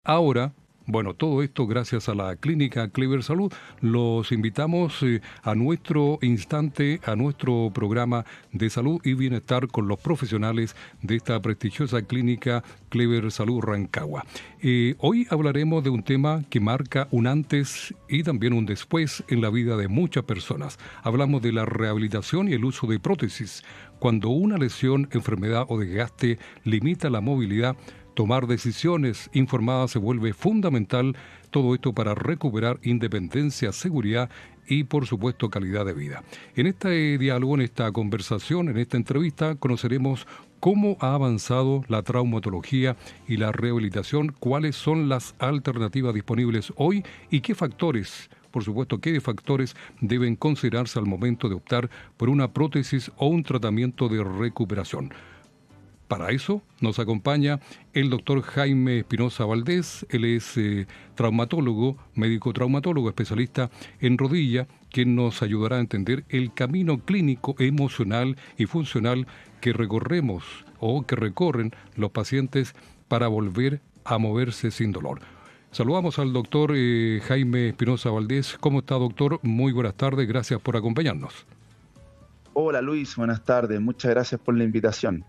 Ahora, bueno, todo esto gracias a la Clínica Clever Salud. Los invitamos a nuestro instante, a nuestro programa de salud y bienestar con los profesionales de esta prestigiosa Clínica Clever Salud Rancagua. Hoy hablaremos de un tema que marca un antes y también un después en la vida de muchas personas. Hablamos de la rehabilitación y el uso de prótesis. Cuando una lesión, enfermedad o desgaste limita la movilidad, tomar decisiones informadas se vuelve fundamental, todo esto para recuperar independencia, seguridad y, por supuesto, calidad de vida. En este diálogo, en esta conversación, en esta entrevista, conoceremos cómo ha avanzado la traumatología y la rehabilitación, cuáles son las alternativas disponibles hoy y qué factores, por supuesto, qué factores deben considerarse al momento de optar por una prótesis o un tratamiento de recuperación. Para eso nos acompaña el doctor Jaime Espinosa Valdés. Él es traumatólogo, médico traumatólogo, especialista en rodilla, quien nos ayudará a entender el camino clínico, emocional y funcional que recorremos o que recorren los pacientes para volver a moverse sin dolor. Saludamos al doctor Jaime Espinosa Valdés. ¿Cómo está, doctor? Muy buenas tardes, gracias por acompañarnos. Hola Luis, buenas tardes, muchas gracias por la invitación.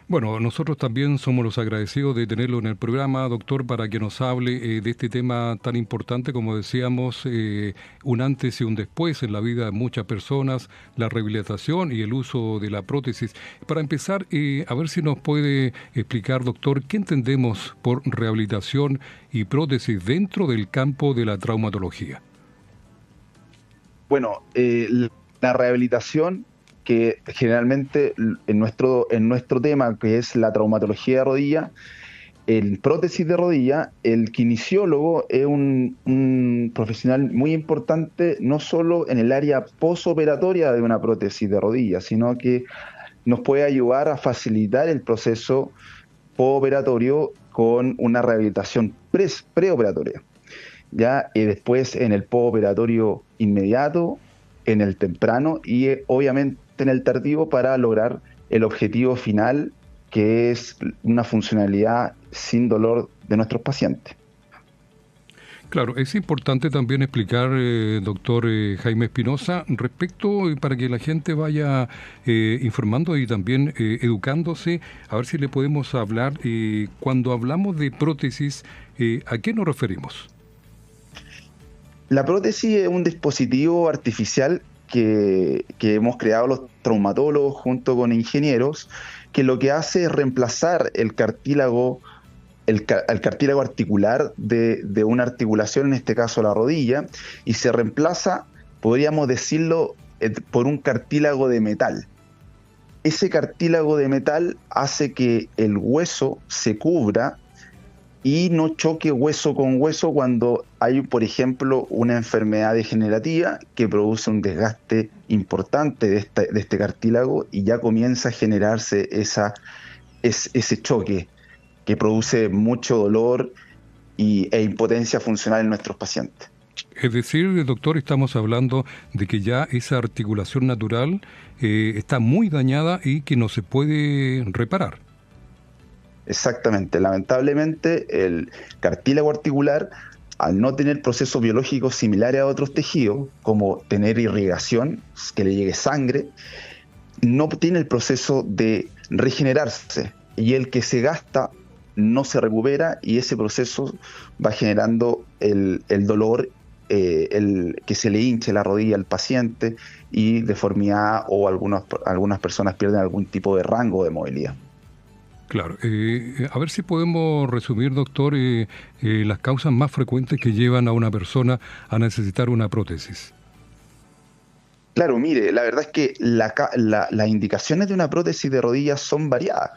Bueno, nosotros también somos los agradecidos de tenerlo en el programa, doctor, para que nos hable de este tema tan importante, como decíamos, un antes y un después en la vida de muchas personas, la rehabilitación y el uso de la prótesis. Para empezar, a ver si nos puede explicar, doctor, ¿qué entendemos por rehabilitación y prótesis dentro del campo de la traumatología? Bueno, la rehabilitación, que generalmente en nuestro tema, que es la traumatología de rodilla, en prótesis de rodilla, el kinesiólogo es un profesional muy importante, no solo en el área posoperatoria de una prótesis de rodilla, sino que nos puede ayudar a facilitar el proceso postoperatorio con una rehabilitación preoperatoria. Ya, y después en el postoperatorio inmediato, en el temprano y obviamente en el tardío para lograr el objetivo final, que es una funcionalidad sin dolor de nuestros pacientes. Claro, es importante también explicar, doctor Jaime Espinosa, respecto, para que la gente vaya informando y también educándose, a ver si le podemos hablar, cuando hablamos de prótesis, ¿a qué nos referimos? La prótesis es un dispositivo artificial que hemos creado los traumatólogos junto con ingenieros, que lo que hace es reemplazar el cartílago articular de una articulación, en este caso la rodilla, y se reemplaza, podríamos decirlo, por un cartílago de metal. Ese cartílago de metal hace que el hueso se cubra y no choque hueso con hueso cuando hay, por ejemplo, una enfermedad degenerativa que produce un desgaste importante de este cartílago y ya comienza a generarse ese choque que produce mucho dolor e impotencia funcional en nuestros pacientes. Es decir, doctor, estamos hablando de que ya esa articulación natural está muy dañada y que no se puede reparar. Exactamente. Lamentablemente, el cartílago articular, al no tener procesos biológicos similares a otros tejidos, como tener irrigación, que le llegue sangre, no tiene el proceso de regenerarse. Y el que se gasta no se recupera y ese proceso va generando el dolor, que se le hinche la rodilla al paciente y deformidad, o algunas personas pierden algún tipo de rango de movilidad. Claro. A ver si podemos resumir, doctor, las causas más frecuentes que llevan a una persona a necesitar una prótesis. Claro, mire, la verdad es que las indicaciones de una prótesis de rodillas son variadas,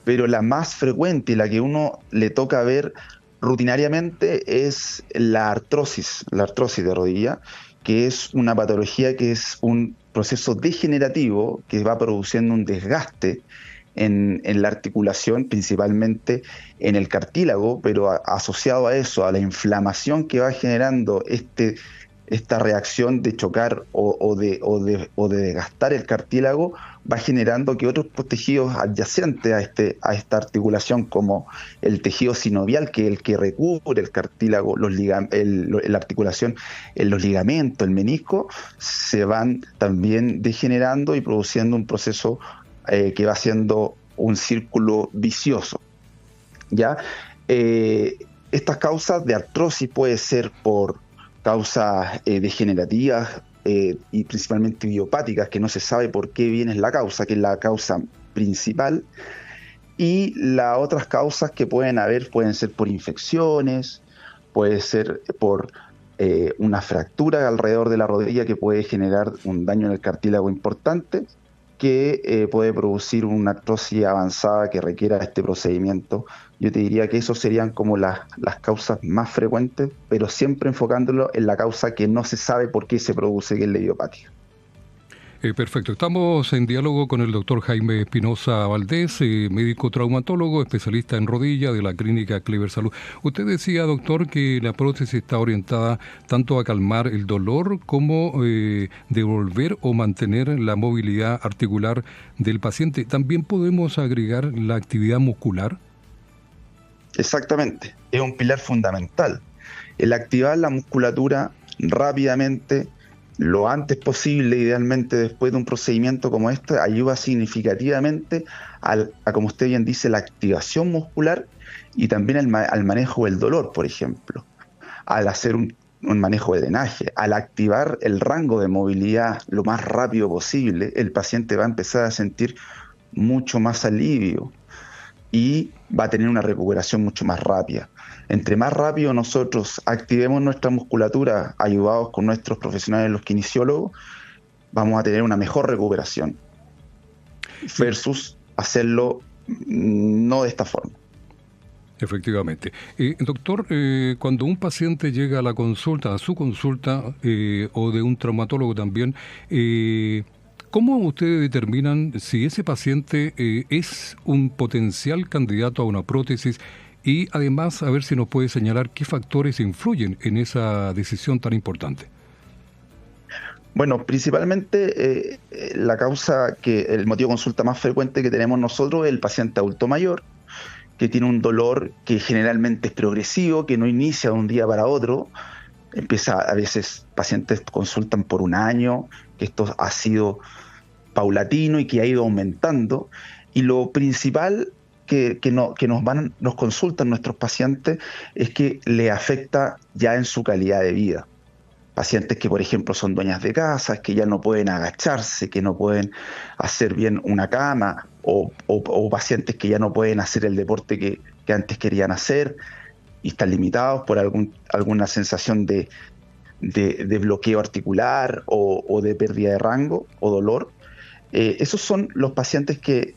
pero la más frecuente y la que uno le toca ver rutinariamente es la artrosis de rodilla, que es una patología que es un proceso degenerativo que va produciendo un desgaste en la articulación, principalmente en el cartílago, pero asociado a eso, a la inflamación que va generando esta reacción de chocar o de desgastar el cartílago va generando que otros tejidos adyacentes a esta articulación, como el tejido sinovial, que es el que recubre el cartílago, la articulación, los ligamentos, el menisco, se van también degenerando y produciendo un proceso que va siendo un círculo vicioso, ¿ya? Estas causas de artrosis puede ser por causas degenerativas y principalmente idiopáticas, que no se sabe por qué viene la causa, que es la causa principal, y las otras causas que pueden ser por infecciones, puede ser por una fractura alrededor de la rodilla que puede generar un daño en el cartílago importante, que puede producir una artrosis avanzada que requiera este procedimiento. Yo te diría que esos serían como las causas más frecuentes, pero siempre enfocándolo en la causa que no se sabe por qué se produce, que es la idiopática. Perfecto. Estamos en diálogo con el doctor Jaime Espinosa Valdés, médico traumatólogo, especialista en rodilla de la clínica Clever Salud. Usted decía, doctor, que la prótesis está orientada tanto a calmar el dolor como devolver o mantener la movilidad articular del paciente. ¿También podemos agregar la actividad muscular? Exactamente. Es un pilar fundamental. El activar la musculatura rápidamente, lo antes posible, idealmente después de un procedimiento como este, ayuda significativamente a, como usted bien dice, la activación muscular y también al manejo del dolor, por ejemplo, al hacer un manejo de drenaje, al activar el rango de movilidad lo más rápido posible, el paciente va a empezar a sentir mucho más alivio y va a tener una recuperación mucho más rápida. Entre más rápido nosotros activemos nuestra musculatura, ayudados con nuestros profesionales, los kinesiólogos, vamos a tener una mejor recuperación versus hacerlo no de esta forma. Efectivamente. Doctor, cuando un paciente llega a su consulta, o de un traumatólogo también, ¿cómo ustedes determinan si ese paciente es un potencial candidato a una prótesis? Y además, a ver si nos puede señalar qué factores influyen en esa decisión tan importante. Bueno, principalmente el motivo de consulta más frecuente que tenemos nosotros es el paciente adulto mayor, que tiene un dolor que generalmente es progresivo, que no inicia de un día para otro. A veces pacientes consultan por un año, que esto ha sido paulatino y que ha ido aumentando. Y lo principal que nos consultan nuestros pacientes es que le afecta ya en su calidad de vida. Pacientes que, por ejemplo, son dueñas de casa, que ya no pueden agacharse, que no pueden hacer bien una cama, o pacientes que ya no pueden hacer el deporte que antes querían hacer y están limitados por alguna sensación de bloqueo articular o de pérdida de rango o dolor. Esos son los pacientes que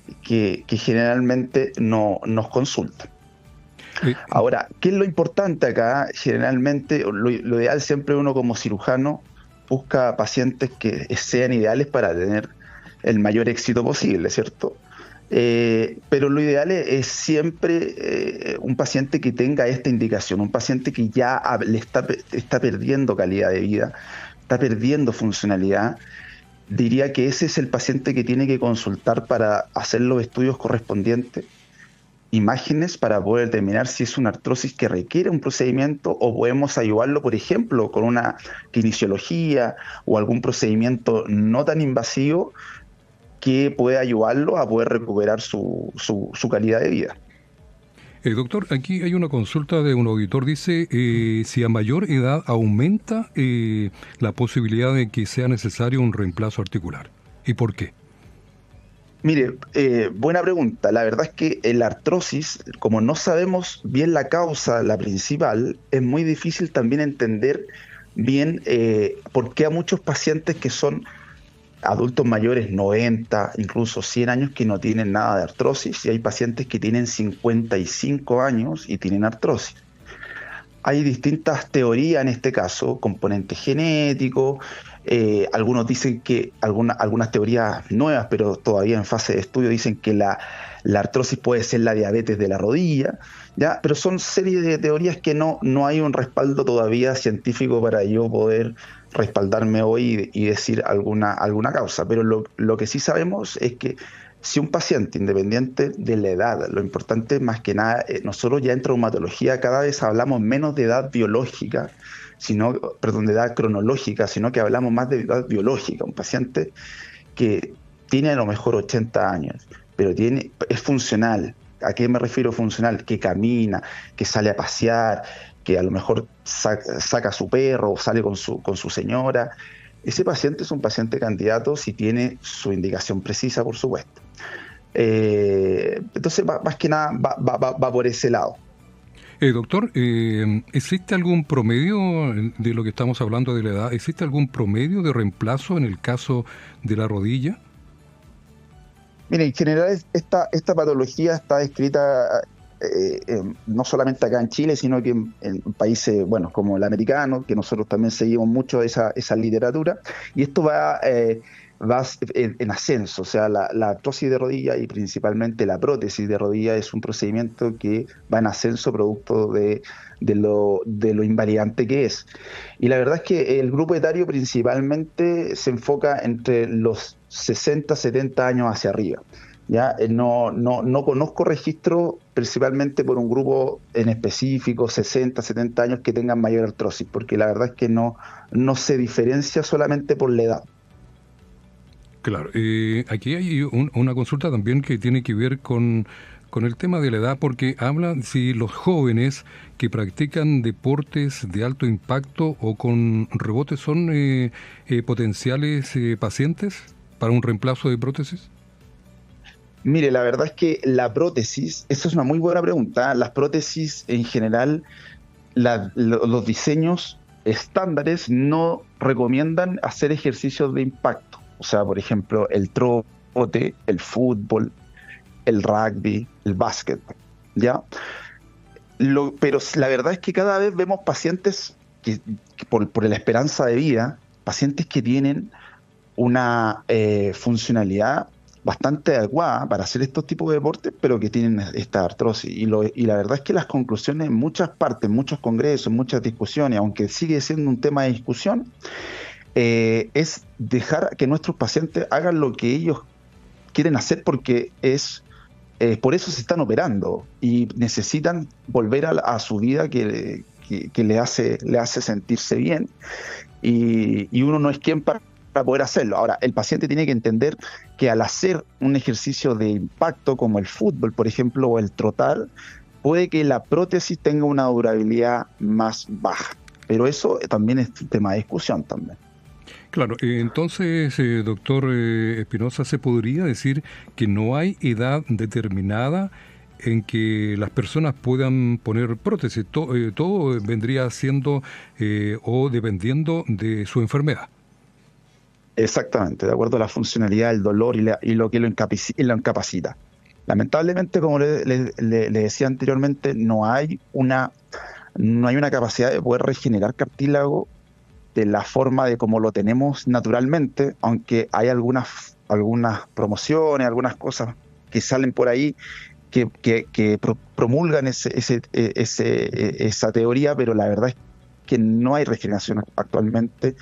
generalmente nos consultan. Ahora, ¿qué es lo importante acá? Generalmente, lo ideal siempre uno como cirujano busca pacientes que sean ideales para tener el mayor éxito posible, ¿cierto? Pero lo ideal es siempre un paciente que tenga esta indicación, un paciente que ya está perdiendo calidad de vida, está perdiendo funcionalidad. Diría que ese es el paciente que tiene que consultar para hacer los estudios correspondientes, imágenes para poder determinar si es una artrosis que requiere un procedimiento o podemos ayudarlo, por ejemplo, con una kinesiología o algún procedimiento no tan invasivo que pueda ayudarlo a poder recuperar su calidad de vida. Doctor, aquí hay una consulta de un auditor. Dice, si a mayor edad aumenta la posibilidad de que sea necesario un reemplazo articular. ¿Y por qué? Mire, buena pregunta. La verdad es que la artrosis, como no sabemos bien la causa, la principal, es muy difícil también entender bien por qué a muchos pacientes que son adultos mayores, 90, incluso 100 años, que no tienen nada de artrosis, y hay pacientes que tienen 55 años y tienen artrosis. Hay distintas teorías en este caso, componente genético, Algunos dicen que algunas teorías nuevas, pero todavía en fase de estudio, dicen que la artrosis puede ser la diabetes de la rodilla, ¿ya? Pero son series de teorías que no hay un respaldo todavía científico para yo poder respaldarme hoy y decir alguna causa. Pero lo que sí sabemos es que si un paciente, independiente de la edad, lo importante más que nada, nosotros ya en traumatología cada vez hablamos menos de edad biológica, de edad cronológica, sino que hablamos más de edad biológica. Un paciente que tiene a lo mejor 80 años, pero es funcional. ¿A qué me refiero funcional? Que camina, que sale a pasear, que a lo mejor saca a su perro o sale con su señora. Ese paciente es un paciente candidato si tiene su indicación precisa, por supuesto. Entonces, más que nada, va por ese lado. Doctor, ¿existe algún promedio de lo que estamos hablando de la edad? ¿Existe algún promedio de reemplazo en el caso de la rodilla? Mire, en general esta patología está descrita no solamente acá en Chile, sino que en países, bueno, como el americano, que nosotros también seguimos mucho esa literatura, y esto va en ascenso. O sea, la artrosis de rodilla y principalmente la prótesis de rodilla es un procedimiento que va en ascenso producto de lo invalidante que es. Y la verdad es que el grupo etario principalmente se enfoca entre los 60, 70 años hacia arriba. ¿Ya? No conozco registro principalmente por un grupo en específico, 60, 70 años, que tengan mayor artrosis, porque la verdad es que no se diferencia solamente por la edad. Claro, aquí hay una consulta también que tiene que ver con el tema de la edad, porque habla si los jóvenes que practican deportes de alto impacto o con rebotes son potenciales pacientes para un reemplazo de prótesis. Mire, la verdad es que la prótesis, esa es una muy buena pregunta. Las prótesis en general, los diseños estándares no recomiendan hacer ejercicios de impacto. O sea, por ejemplo, el trote, el fútbol, el rugby, el básquet, ¿ya? Pero la verdad es que cada vez vemos pacientes que por la esperanza de vida, pacientes que tienen una funcionalidad bastante adecuada para hacer estos tipos de deportes, pero que tienen esta artrosis. Y la verdad es que las conclusiones en muchas partes, en muchos congresos, en muchas discusiones, aunque sigue siendo un tema de discusión, es dejar que nuestros pacientes hagan lo que ellos quieren hacer, porque por eso se están operando y necesitan volver a su vida que le hace sentirse bien, y uno no es quien para poder hacerlo. Ahora, el paciente tiene que entender que al hacer un ejercicio de impacto como el fútbol, por ejemplo, o el trotar, puede que la prótesis tenga una durabilidad más baja, pero eso también es un tema de discusión también. Claro, entonces, doctor Espinosa, ¿se podría decir que no hay edad determinada en que las personas puedan poner prótesis? Todo vendría siendo o dependiendo de su enfermedad. Exactamente, de acuerdo a la funcionalidad, el dolor y lo que lo incapacita. Lamentablemente, como le decía anteriormente, no hay una capacidad de poder regenerar cartílago de la forma de como lo tenemos naturalmente, aunque hay algunas promociones, algunas cosas que salen por ahí que promulgan esa teoría, pero la verdad es que no hay regeneración actualmente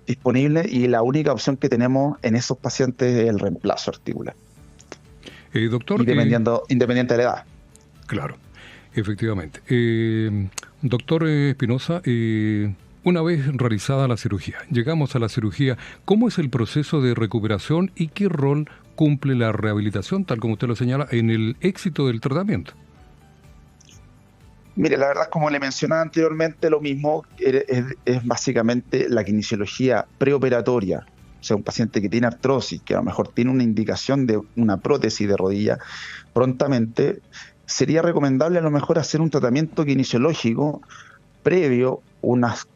disponible, y la única opción que tenemos en esos pacientes es el reemplazo articular. Doctor, independiente de la edad. Claro, efectivamente. Doctor Espinosa, una vez realizada la cirugía, llegamos a la cirugía, ¿cómo es el proceso de recuperación y qué rol cumple la rehabilitación, tal como usted lo señala, en el éxito del tratamiento? Mire, la verdad, como le mencionaba anteriormente, lo mismo es básicamente la kinesiología preoperatoria. O sea, un paciente que tiene artrosis, que a lo mejor tiene una indicación de una prótesis de rodilla, prontamente sería recomendable a lo mejor hacer un tratamiento kinesiológico previo, unas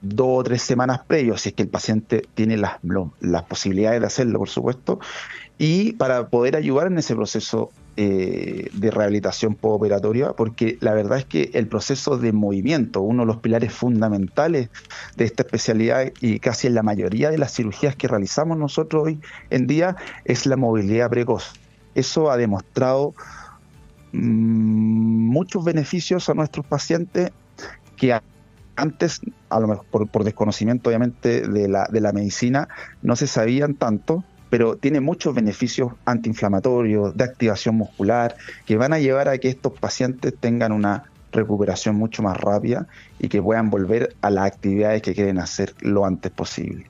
2 o 3 semanas previo, si es que el paciente tiene las posibilidades de hacerlo, por supuesto, y para poder ayudar en ese proceso de rehabilitación postoperatoria, porque la verdad es que el proceso de movimiento, uno de los pilares fundamentales de esta especialidad y casi en la mayoría de las cirugías que realizamos nosotros hoy en día, es la movilidad precoz. Eso ha demostrado muchos beneficios a nuestros pacientes que antes, a lo mejor por desconocimiento obviamente de la medicina, no se sabían tanto, pero tiene muchos beneficios antiinflamatorios, de activación muscular, que van a llevar a que estos pacientes tengan una recuperación mucho más rápida y que puedan volver a las actividades que quieren hacer lo antes posible.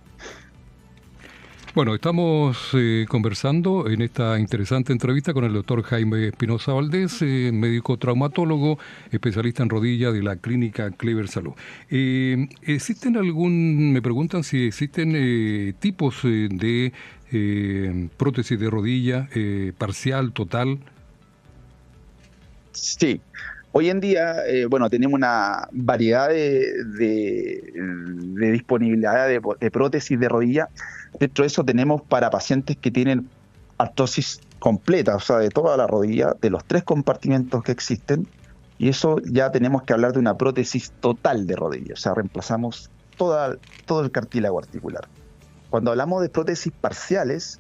Bueno, estamos conversando en esta interesante entrevista con el doctor Jaime Espinosa Valdés, médico traumatólogo, especialista en rodilla de la clínica Clever Salud. Me preguntan si existen tipos de prótesis de rodilla, parcial, total. Sí. Hoy en día, tenemos una variedad de disponibilidad de prótesis de rodilla. Dentro de eso tenemos para pacientes que tienen artrosis completa, o sea, de toda la rodilla, de los 3 compartimentos que existen, y eso ya tenemos que hablar de una prótesis total de rodilla, o sea, reemplazamos todo el cartílago articular. Cuando hablamos de prótesis parciales,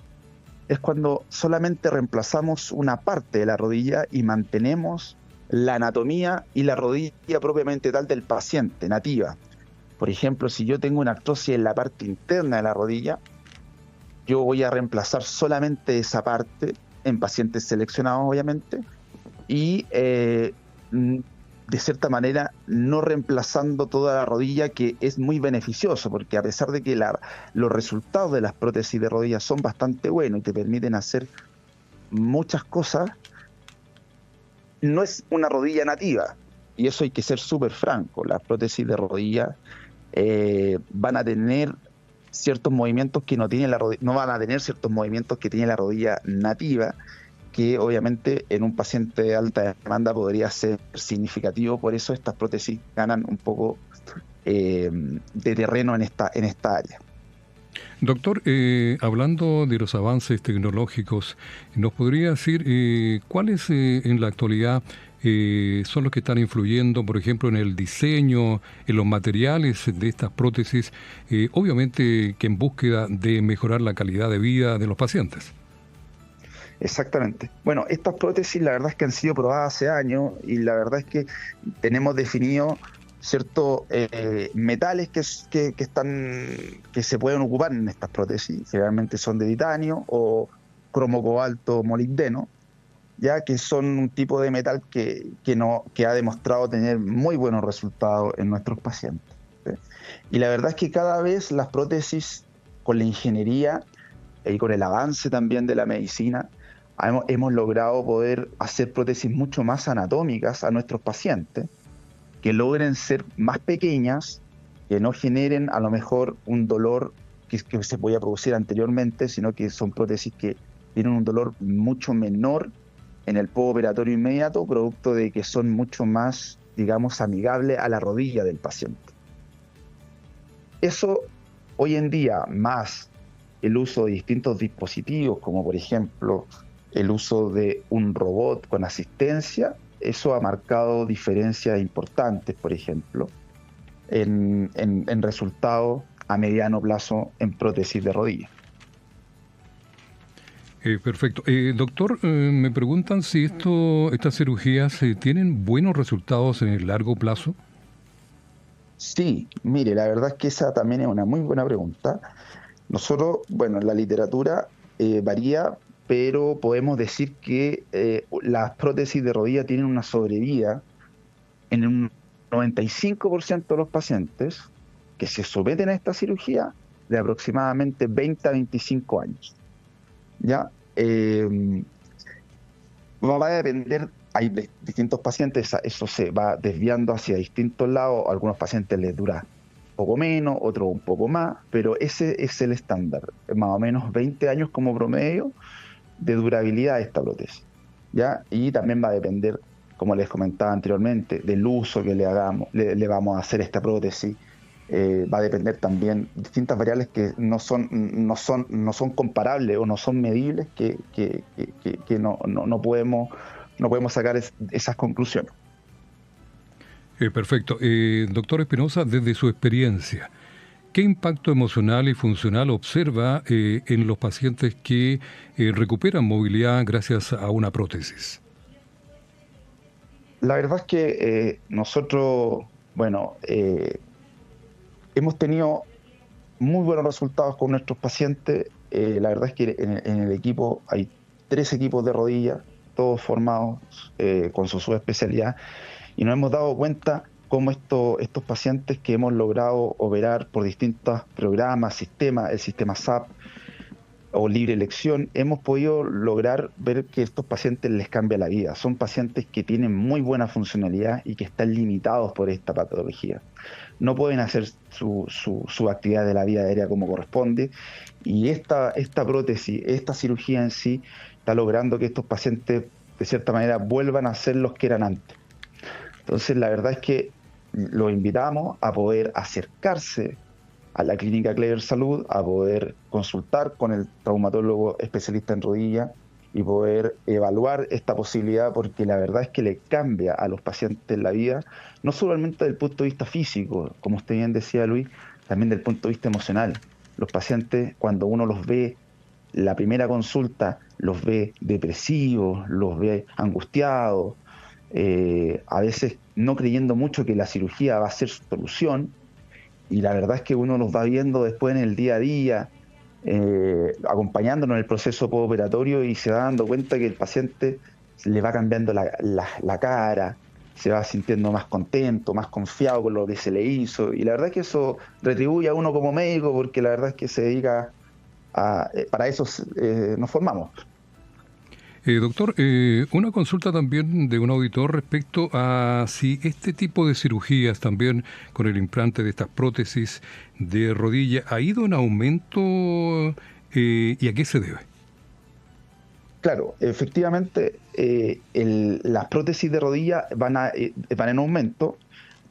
es cuando solamente reemplazamos una parte de la rodilla y mantenemos la anatomía y la rodilla propiamente tal del paciente, nativa. Por ejemplo, si yo tengo una artrosis en la parte interna de la rodilla, yo voy a reemplazar solamente esa parte en pacientes seleccionados, obviamente, y de cierta manera no reemplazando toda la rodilla, que es muy beneficioso, porque a pesar de que los resultados de las prótesis de rodilla son bastante buenos y te permiten hacer muchas cosas, no es una rodilla nativa, y eso hay que ser súper franco. Las prótesis de rodilla van a tener ciertos movimientos que no tiene no van a tener ciertos movimientos que tiene la rodilla nativa, que obviamente en un paciente de alta demanda podría ser significativo. Por eso estas prótesis ganan un poco de terreno en esta área. Doctor, hablando de los avances tecnológicos, ¿nos podría decir cuáles en la actualidad son los que están influyendo, por ejemplo, en el diseño, en los materiales de estas prótesis, obviamente que en búsqueda de mejorar la calidad de vida de los pacientes? Exactamente. Bueno, estas prótesis la verdad es que han sido probadas hace años, y la verdad es que tenemos definido ciertos metales que se pueden ocupar en estas prótesis. Generalmente son de titanio o cromo cobalto molibdeno, ya que son un tipo de metal que ha demostrado tener muy buenos resultados en nuestros pacientes, ¿sí? Y la verdad es que cada vez las prótesis, con la ingeniería y con el avance también de la medicina, hemos logrado poder hacer prótesis mucho más anatómicas a nuestros pacientes, que logren ser más pequeñas, que no generen a lo mejor un dolor que se podía producir anteriormente, sino que son prótesis que tienen un dolor mucho menor en el postoperatorio inmediato, producto de que son mucho más, digamos, amigables a la rodilla del paciente. Eso hoy en día, más el uso de distintos dispositivos, como por ejemplo el uso de un robot con asistencia, eso ha marcado diferencias importantes, por ejemplo, en resultados a mediano plazo en prótesis de rodilla. Perfecto. Doctor, me preguntan si estas cirugías tienen buenos resultados en el largo plazo. Sí, mire, la verdad es que esa también es una muy buena pregunta. Nosotros, bueno, la literatura varía, pero podemos decir que las prótesis de rodilla tienen una sobrevida en un 95% de los pacientes que se someten a esta cirugía de aproximadamente 20 a 25 años. ¿Ya? Va a depender, hay distintos pacientes, eso se va desviando hacia distintos lados. A algunos pacientes les dura un poco menos, otros un poco más, pero ese es el estándar, más o menos 20 años como promedio de durabilidad de esta prótesis, ¿ya? Y también va a depender, como les comentaba anteriormente, del uso que le vamos a hacer a esta prótesis, va a depender también distintas variables que no son comparables o no son medibles, que no podemos sacar esas conclusiones. Perfecto. Doctor Espinosa, desde su experiencia, ¿qué impacto emocional y funcional observa en los pacientes que recuperan movilidad gracias a una prótesis? La verdad es que nosotros, hemos tenido muy buenos resultados con nuestros pacientes. La verdad es que en el equipo hay 3 equipos de rodillas, todos formados con su subespecialidad, y nos hemos dado cuenta cómo estos pacientes que hemos logrado operar por distintos programas, sistemas, el sistema SAP o libre elección, hemos podido lograr ver que estos pacientes les cambia la vida. Son pacientes que tienen muy buena funcionalidad y que están limitados por esta patología. No pueden hacer su actividad de la vía aérea como corresponde, y esta prótesis, esta cirugía en sí, está logrando que estos pacientes de cierta manera vuelvan a ser los que eran antes. Entonces la verdad es que los invitamos a poder acercarse a la Clínica Clever Salud, a poder consultar con el traumatólogo especialista en rodilla y poder evaluar esta posibilidad, porque la verdad es que le cambia a los pacientes la vida, no solamente desde el punto de vista físico, como usted bien decía, Luis, también desde el punto de vista emocional. Los pacientes, cuando uno los ve, la primera consulta, los ve depresivos, los ve angustiados, a veces no creyendo mucho que la cirugía va a ser su solución, y la verdad es que uno los va viendo después en el día a día, acompañándonos en el proceso postoperatorio, y se va dando cuenta que el paciente le va cambiando la cara, se va sintiendo más contento, más confiado con lo que se le hizo, y la verdad es que eso retribuye a uno como médico, porque la verdad es que se dedica para eso nos formamos. Doctor, una consulta también de un auditor respecto a si este tipo de cirugías también con el implante de estas prótesis de rodilla ha ido en aumento y a qué se debe. Claro, efectivamente las prótesis de rodilla van en aumento,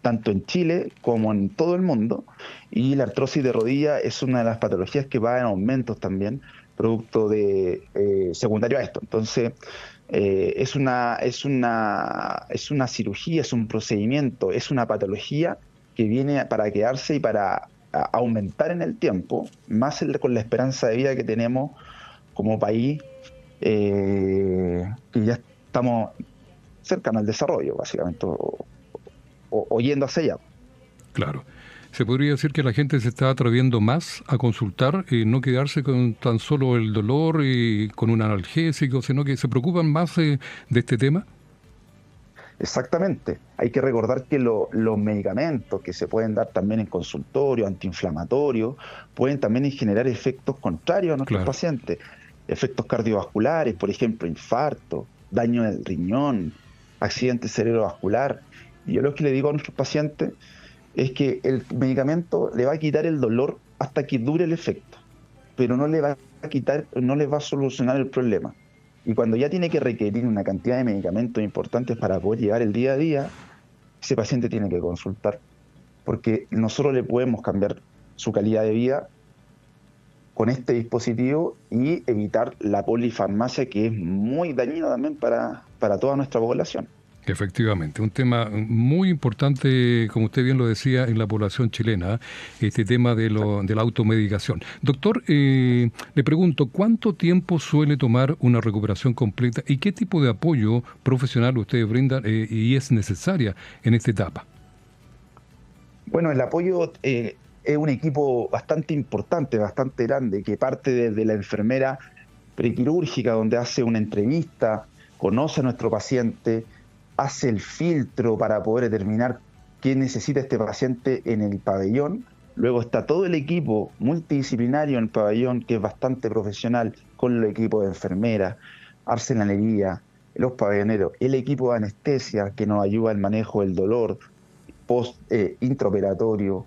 tanto en Chile como en todo el mundo, y la artrosis de rodilla es una de las patologías que va en aumento también, producto de secundario a esto. Entonces, es una cirugía, es un procedimiento, es una patología que viene para quedarse y para aumentar en el tiempo, más con la esperanza de vida que tenemos como país, que ya estamos cercanos al desarrollo, básicamente, o yendo hacia allá. Claro. Se podría decir que la gente se está atreviendo más a consultar, no quedarse con tan solo el dolor y con un analgésico, sino que se preocupan más de este tema. Exactamente. Hay que recordar que los medicamentos que se pueden dar también en consultorio, antiinflamatorios, pueden también generar efectos contrarios a nuestros pacientes. Efectos cardiovasculares, por ejemplo, infarto, daño del riñón, accidente cerebrovascular. Y yo lo que le digo a nuestros pacientes es que el medicamento le va a quitar el dolor hasta que dure el efecto, pero no le va a quitar, no le va a solucionar el problema. Y cuando ya tiene que requerir una cantidad de medicamentos importantes para poder llevar el día a día, ese paciente tiene que consultar, porque nosotros le podemos cambiar su calidad de vida con este dispositivo y evitar la polifarmacia, que es muy dañina también para toda nuestra población. Efectivamente, un tema muy importante, como usted bien lo decía, en la población chilena, este tema de la automedicación. Doctor, le pregunto, ¿cuánto tiempo suele tomar una recuperación completa y qué tipo de apoyo profesional ustedes brindan y es necesaria en esta etapa? Bueno, el apoyo es un equipo bastante importante, bastante grande, que parte desde la enfermera prequirúrgica, donde hace una entrevista, conoce a nuestro paciente, hace el filtro para poder determinar qué necesita este paciente en el pabellón. Luego está todo el equipo multidisciplinario en el pabellón, que es bastante profesional, con el equipo de enfermeras, arsenalería, los pabelloneros, el equipo de anestesia, que nos ayuda al manejo del dolor intraoperatorio,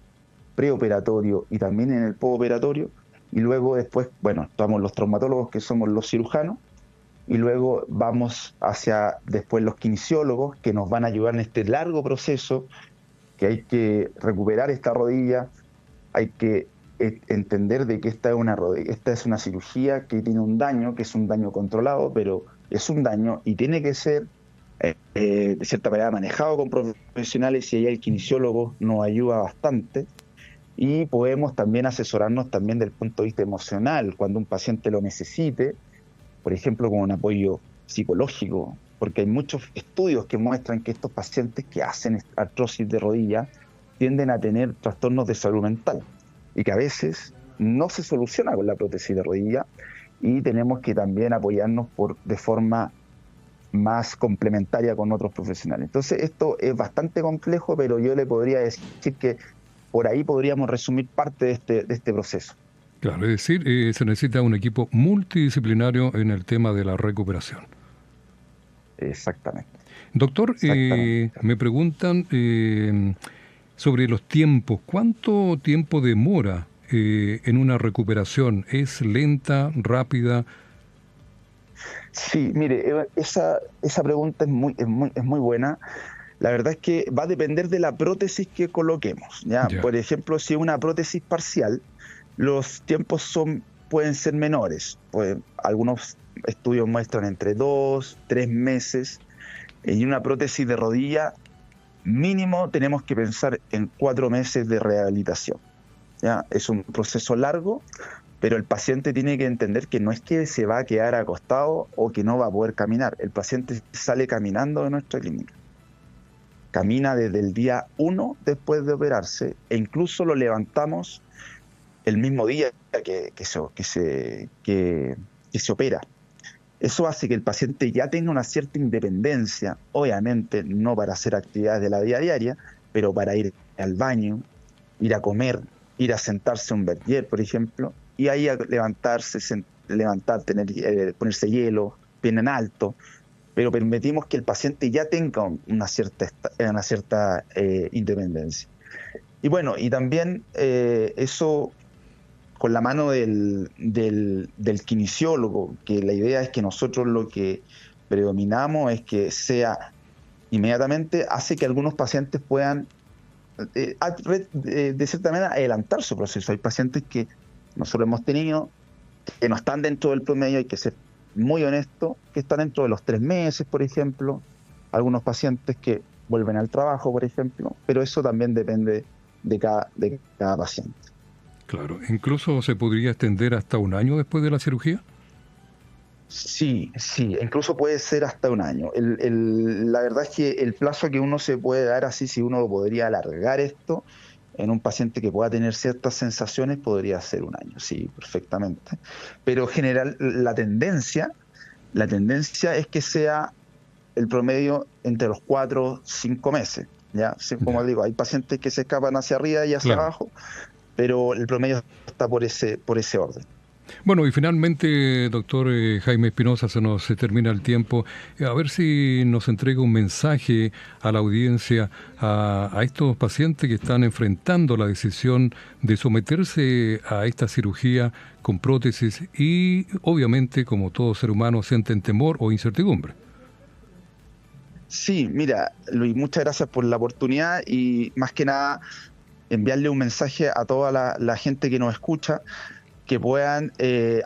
preoperatorio y también en el postoperatorio. Y luego después, estamos los traumatólogos, que somos los cirujanos, y luego vamos hacia después los kinesiólogos, que nos van a ayudar en este largo proceso que hay que recuperar esta rodilla, hay que entender de que esta es una cirugía que tiene un daño, que es un daño controlado, pero es un daño y tiene que ser de cierta manera manejado con profesionales, y ahí el kinesiólogo nos ayuda bastante. Y podemos también asesorarnos también del punto de vista emocional, cuando un paciente lo necesite, por ejemplo, con un apoyo psicológico, porque hay muchos estudios que muestran que estos pacientes que hacen artrosis de rodilla tienden a tener trastornos de salud mental y que a veces no se soluciona con la prótesis de rodilla, y tenemos que también apoyarnos de forma más complementaria con otros profesionales. Entonces esto es bastante complejo, pero yo le podría decir que por ahí podríamos resumir parte de este proceso. Claro, es decir, se necesita un equipo multidisciplinario en el tema de la recuperación. Exactamente. Doctor, me preguntan sobre los tiempos. ¿Cuánto tiempo demora en una recuperación? ¿Es lenta, rápida? Sí, mire, esa pregunta es muy buena. La verdad es que va a depender de la prótesis que coloquemos, ¿ya? Por ejemplo, si es una prótesis parcial, los tiempos pueden ser menores. Algunos estudios muestran entre 2, 3 meses. Y una prótesis de rodilla, mínimo tenemos que pensar en 4 meses de rehabilitación, ¿ya? Es un proceso largo, pero el paciente tiene que entender que no es que se va a quedar acostado o que no va a poder caminar. El paciente sale caminando de nuestra clínica. Camina desde el día 1 después de operarse, e incluso lo levantamos el mismo día que se opera. Eso hace que el paciente ya tenga una cierta independencia, obviamente no para hacer actividades de la vida diaria, pero para ir al baño, ir a comer, ir a sentarse a un verger, por ejemplo, y ahí a ponerse hielo, bien en alto, pero permitimos que el paciente ya tenga una cierta independencia. Y bueno, y también eso con la mano del kinesiólogo, que la idea es que nosotros lo que predominamos es que sea inmediatamente, hace que algunos pacientes puedan de cierta manera adelantar su proceso. Hay pacientes que nosotros hemos tenido que no están dentro del promedio, hay que ser muy honesto, que están dentro de los 3 meses, por ejemplo, algunos pacientes que vuelven al trabajo, por ejemplo, pero eso también depende de cada paciente. Claro, incluso se podría extender hasta 1 año después de la cirugía. Sí, incluso puede ser hasta 1 año. La verdad es que el plazo que uno se puede dar así, si uno podría alargar esto en un paciente que pueda tener ciertas sensaciones, podría ser 1 año, sí, perfectamente. Pero en general la tendencia es que sea el promedio entre los 4 5 meses. ¿Ya? Como digo, hay pacientes que se escapan hacia arriba y hacia abajo, pero el promedio está por ese orden. Bueno, y finalmente, doctor Jaime Espinosa, se nos termina el tiempo. A ver si nos entrega un mensaje a la audiencia, a estos pacientes que están enfrentando la decisión de someterse a esta cirugía con prótesis y, obviamente, como todo ser humano, sienten temor o incertidumbre. Sí, mira, Luis, muchas gracias por la oportunidad y, más que nada, enviarle un mensaje a toda la gente que nos escucha, que puedan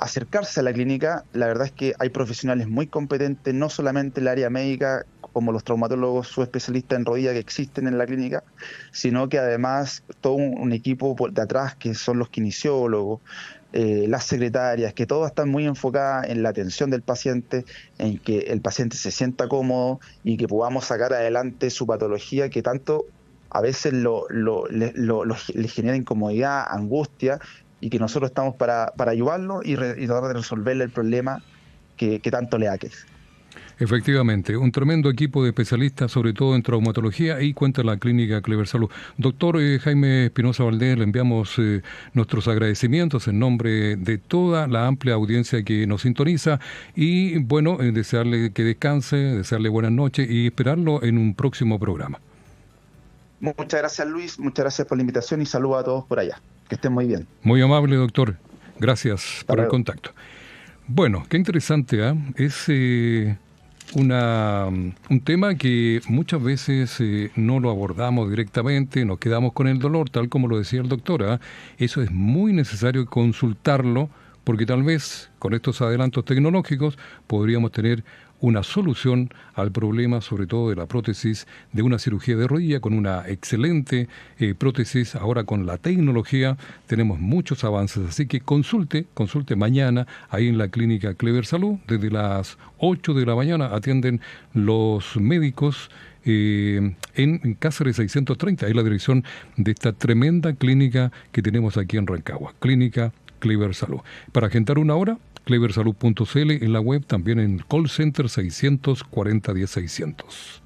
acercarse a la clínica. La verdad es que hay profesionales muy competentes, no solamente en el área médica, como los traumatólogos subespecialistas en rodilla que existen en la clínica, sino que además todo un equipo de atrás, que son los kinesiólogos, las secretarias, que todas están muy enfocadas en la atención del paciente, en que el paciente se sienta cómodo y que podamos sacar adelante su patología, que tanto a veces le genera incomodidad, angustia, y que nosotros estamos para ayudarlo y tratar de resolverle el problema que tanto le aqueja. Efectivamente, un tremendo equipo de especialistas, sobre todo en traumatología, y cuenta la clínica Clever Salud. Doctor Jaime Espinosa Valdés, le enviamos nuestros agradecimientos en nombre de toda la amplia audiencia que nos sintoniza y, bueno, desearle que descanse, desearle buenas noches y esperarlo en un próximo programa. Muchas gracias, Luis, muchas gracias por la invitación y saludos a todos por allá. Que estén muy bien. Muy amable, doctor. Gracias por el contacto. Bueno, qué interesante, ¿eh? Es un tema que muchas veces no lo abordamos directamente, nos quedamos con el dolor, tal como lo decía el doctor. ¿Ah? Eso es muy necesario consultarlo, porque tal vez con estos adelantos tecnológicos podríamos tener una solución al problema, sobre todo de la prótesis de una cirugía de rodilla, con una excelente prótesis. Ahora con la tecnología tenemos muchos avances, así que consulte mañana ahí en la clínica Clever Salud. Desde las 8 de la mañana atienden los médicos en Cáceres 630, es la dirección de esta tremenda clínica que tenemos aquí en Rancagua, Clínica Clever Salud. Para agendar una hora, cleversalud.cl en la web, también en call center 640 10 600.